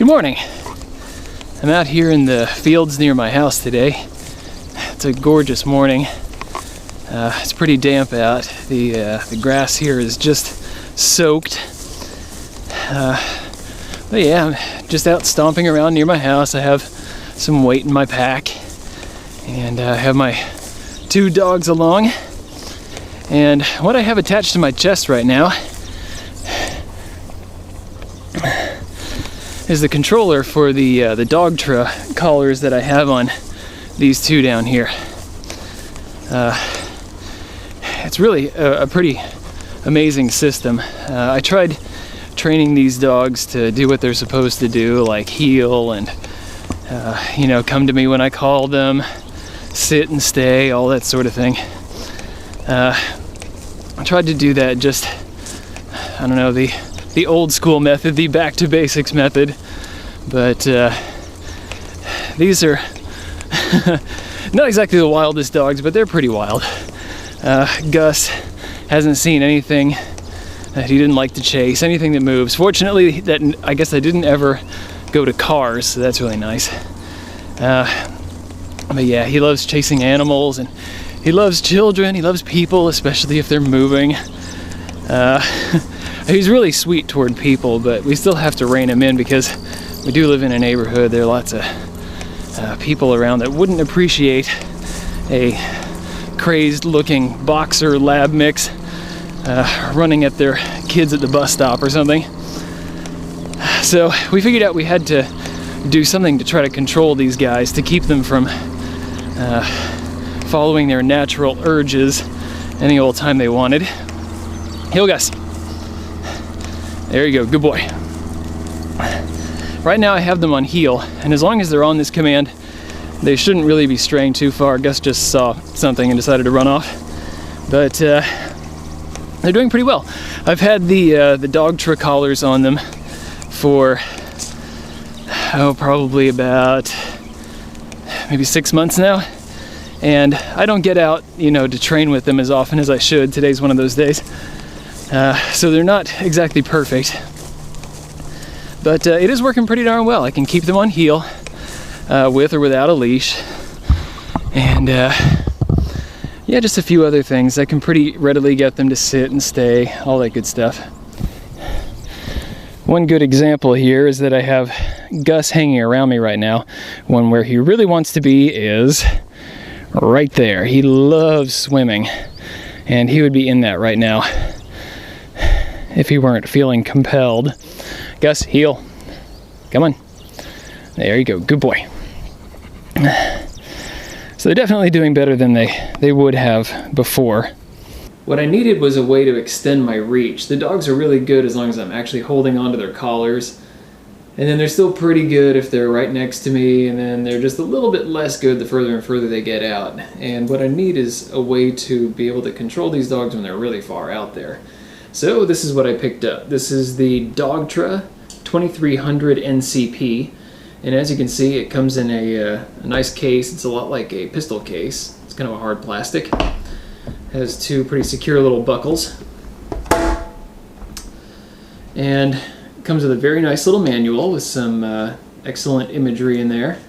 Good morning. I'm out here in the fields near my house today. It's a gorgeous morning. It's pretty damp out. The grass here is just soaked. But yeah, I'm just out stomping around near my house. I have some weight in my pack, and I have my 2 dogs along. And what I have attached to my chest right now is the controller for the Dogtra collars that I have on these 2 down here. It's really a pretty amazing system. I tried training these dogs to do what they're supposed to do, like heel and come to me when I call them, sit and stay, all that sort of thing. I tried to do that just, I don't know, the old school method, the back to basics method, but these are not exactly the wildest dogs, but they're pretty wild. Gus hasn't seen anything that he didn't like to chase, anything that moves. Fortunately, I guess I didn't ever go to cars, so that's really nice. But yeah, he loves chasing animals, and he loves children, he loves people, especially if they're moving. He's really sweet toward people, but we still have to rein him in because we do live in a neighborhood. There are lots of people around that wouldn't appreciate a crazed-looking boxer lab mix running at their kids at the bus stop or something. So we figured out we had to do something to try to control these guys, to keep them from following their natural urges any old time they wanted. Heel, Gus. There you go, good boy. Right now I have them on heel, and as long as they're on this command, they shouldn't really be straying too far. Gus just saw something and decided to run off. But they're doing pretty well. I've had the Dogtra collars on them for, probably about maybe 6 months now. And I don't get out, to train with them as often as I should. Today's one of those days. So they're not exactly perfect. But it is working pretty darn well. I can keep them on heel with or without a leash. And yeah, just a few other things. I can pretty readily get them to sit and stay, all that good stuff. One good example here is that I have Gus hanging around me right now. One where he really wants to be is right there. He loves swimming, and he would be in that right now if he weren't feeling compelled. Gus, heel. Come on. There you go. Good boy. So they're definitely doing better than they would have before. What I needed was a way to extend my reach. The dogs are really good as long as I'm actually holding onto their collars. And then they're still pretty good if they're right next to me, and then they're just a little bit less good the further and further they get out. And what I need is a way to be able to control these dogs when they're really far out there. So this is what I picked up. This is the Dogtra 2300 NCP. And as you can see, it comes in a nice case. It's a lot like a pistol case. It's kind of a hard plastic. Has 2 pretty secure little buckles. And it comes with a very nice little manual with some excellent imagery in there.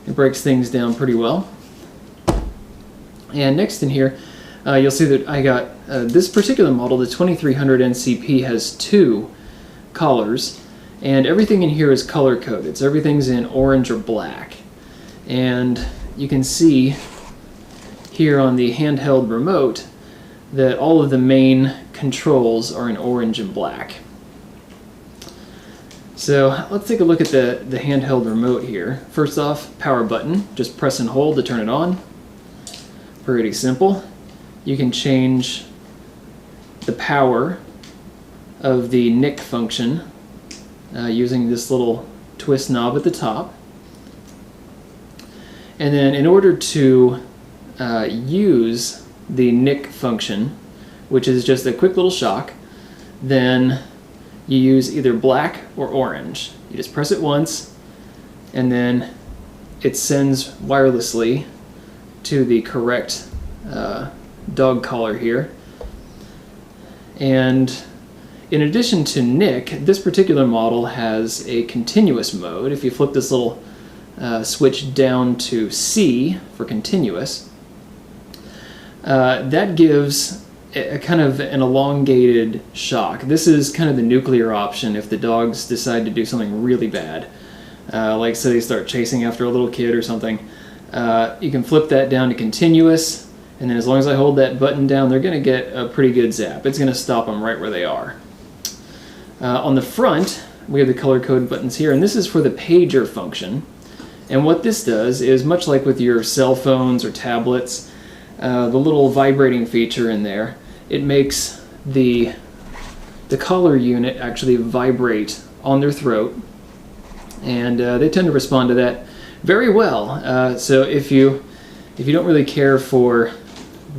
It breaks things down pretty well. And next in here, you'll see that I got this particular model, the 2300 NCP, has 2 collars. And everything in here is color-coded, so everything's in orange or black. And you can see here on the handheld remote that all of the main controls are in orange and black. So let's take a look at the handheld remote here. First off, power button, just press and hold to turn it on. Pretty simple. You can change the power of the NIC function using this little twist knob at the top. And then in order to use the NIC function, which is just a quick little shock, then you use either black or orange. You just press it once, and then it sends wirelessly to the correct dog collar here. And In addition to Nick, this particular model has a continuous mode. If you flip this little switch down to C for continuous, that gives a kind of an elongated shock. This is kind of the nuclear option if the dogs decide to do something really bad. Like say they start chasing after a little kid or something. You can flip that down to continuous, and then as long as I hold that button down, they're going to get a pretty good zap. It's going to stop them right where they are. On the front, we have the color code buttons here, and this is for the pager function. And what this does is, much like with your cell phones or tablets, the little vibrating feature in there, it makes the collar unit actually vibrate on their throat, and they tend to respond to that very well. So if you don't really care for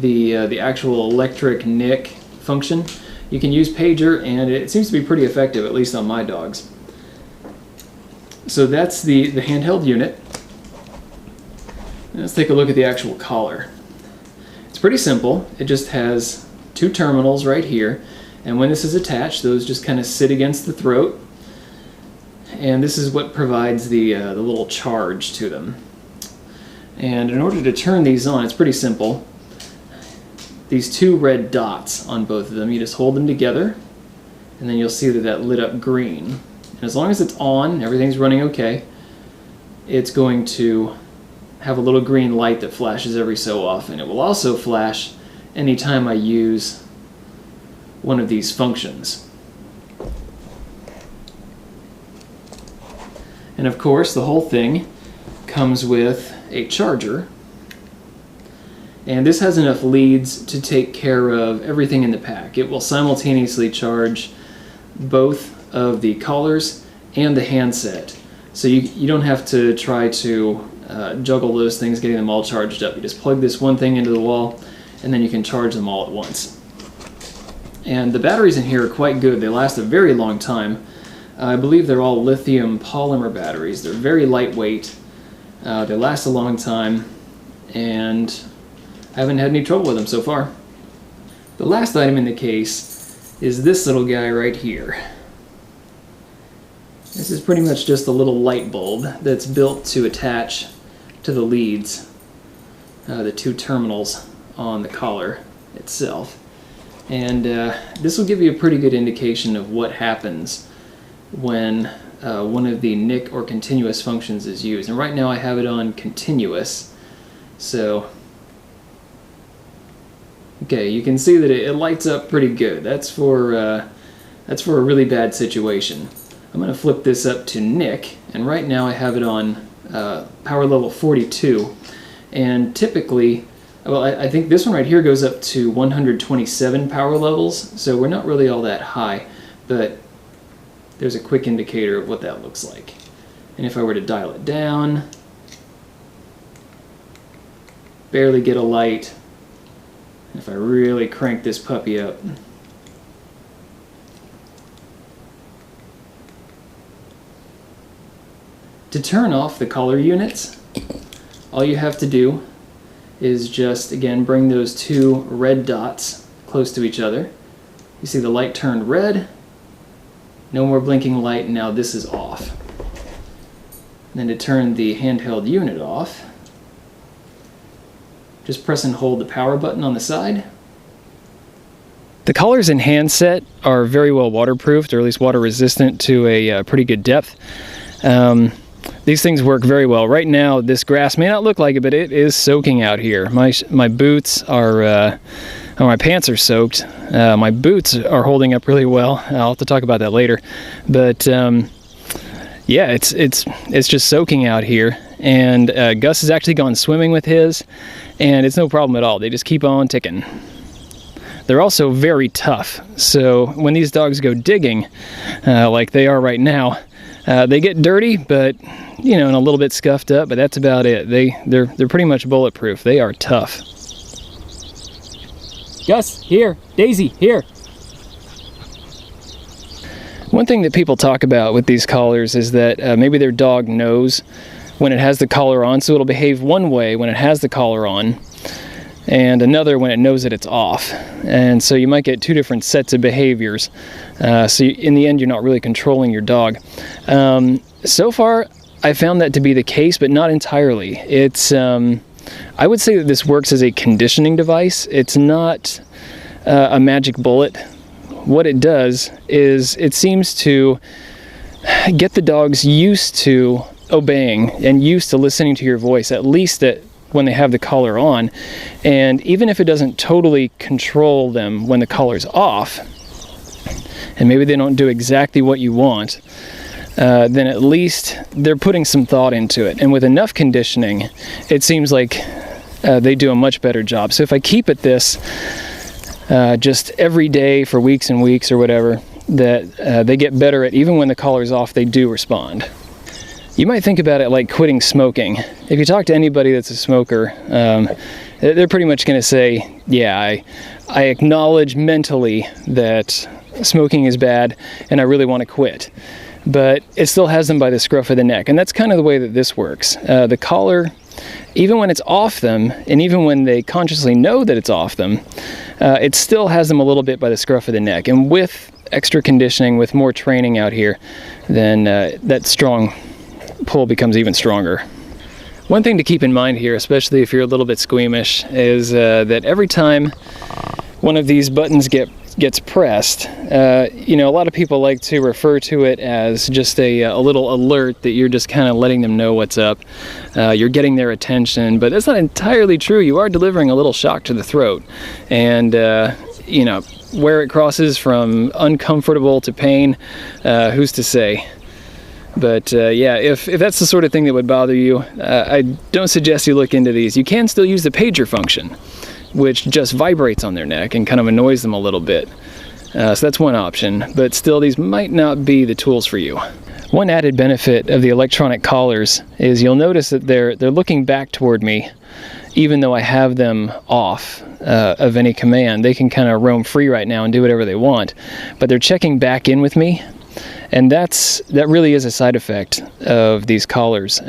the actual electric nick function, you can use pager, and it seems to be pretty effective, at least on my dogs. So that's the handheld unit. Let's take a look at the actual collar. It's pretty simple. It just has two terminals right here, and when this is attached, those just kind of sit against the throat, and this is what provides the little charge to them. And in order to turn these on, it's pretty simple. These two red dots on both of them, you just hold them together, and then you'll see that lit up green. And as long as it's on, everything's running okay, it's going to have a little green light that flashes every so often. It will also flash anytime I use one of these functions. And of course, the whole thing comes with a charger. And this has enough leads to take care of everything in the pack. It will simultaneously charge both of the collars and the handset. So you don't have to try to juggle those things, getting them all charged up. You just plug this one thing into the wall, and then you can charge them all at once. And the batteries in here are quite good. They last a very long time. I believe they're all lithium polymer batteries. They're very lightweight. They last a long time, and I haven't had any trouble with them so far. The last item in the case is this little guy right here. This is pretty much just a little light bulb that's built to attach to the leads, the two terminals on the collar itself. And this will give you a pretty good indication of what happens when one of the nick or continuous functions is used. And right now I have it on continuous, so okay, you can see that it lights up pretty good. That's for a really bad situation. I'm going to flip this up to Nick, and right now I have it on power level 42, and typically, well, I think this one right here goes up to 127 power levels, so we're not really all that high, but there's a quick indicator of what that looks like. And if I were to dial it down, barely get a light. If I really crank this puppy up, to turn off the collar units, all you have to do is just, again, bring those two red dots close to each other. You see the light turned red, no more blinking light, and now this is off. And then to turn the handheld unit off, just press and hold the power button on the side. The collars and handset are very well waterproofed, or at least water resistant to a pretty good depth. These things work very well. Right now, this grass may not look like it, but it is soaking out here. My boots are, my pants are soaked. My boots are holding up really well. I'll have to talk about that later. But yeah, it's just soaking out here. And Gus has actually gone swimming with his, and it's no problem at all. They just keep on ticking. They're also very tough. So when these dogs go digging, like they are right now, they get dirty, but you know, and a little bit scuffed up, but that's about it. They're pretty much bulletproof. They are tough. Gus, here. Daisy, here. One thing that people talk about with these collars is that maybe their dog knows when it has the collar on, so it'll behave one way when it has the collar on, and another when it knows that it's off. And so you might get two different sets of behaviors. In the end, you're not really controlling your dog. So far, I found that to be the case, but not entirely. It's I would say that this works as a conditioning device. It's not a magic bullet. What it does is it seems to get the dogs used to obeying and used to listening to your voice, at least when they have the collar on. And even if it doesn't totally control them when the collar's off, and maybe they don't do exactly what you want, then at least they're putting some thought into it. And with enough conditioning, it seems like they do a much better job. So if I keep at this just every day for weeks and weeks or whatever, that they get better at, even when the collar's off, they do respond. You might think about it like quitting smoking. If you talk to anybody that's a smoker, they're pretty much going to say, yeah, I acknowledge mentally that smoking is bad and I really want to quit. But it still has them by the scruff of the neck. And that's kind of the way that this works. The collar, even when it's off them, and even when they consciously know that it's off them, it still has them a little bit by the scruff of the neck. And with extra conditioning, with more training out here, then that strong pull becomes even stronger. One thing to keep in mind here, especially if you're a little bit squeamish, is that every time one of these buttons gets pressed, a lot of people like to refer to it as just a little alert that you're just kind of letting them know what's up. You're getting their attention, but that's not entirely true. You are delivering a little shock to the throat. And, where it crosses from uncomfortable to pain, who's to say? But if that's the sort of thing that would bother you, I don't suggest you look into these. You can still use the pager function, which just vibrates on their neck and kind of annoys them a little bit. So that's one option, but still these might not be the tools for you. One added benefit of the electronic collars is you'll notice that they're looking back toward me, even though I have them off of any command. They can kind of roam free right now and do whatever they want, but they're checking back in with me. And that really is a side effect of these collars.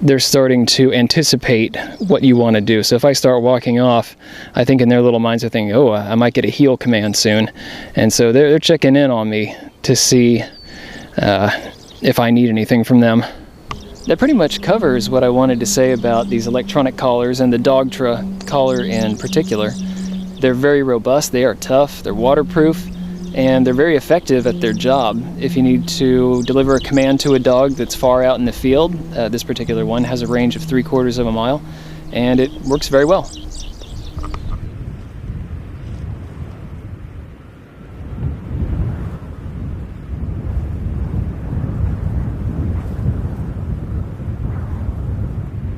They're starting to anticipate what you want to do. So if I start walking off, I think in their little minds they're thinking, oh, I might get a heel command soon. And so they're checking in on me to see if I need anything from them. That pretty much covers what I wanted to say about these electronic collars, and the Dogtra collar in particular. They're very robust, they are tough, they're waterproof, and they're very effective at their job. If you need to deliver a command to a dog that's far out in the field, this particular one has a range of 3/4 of a mile, and it works very well.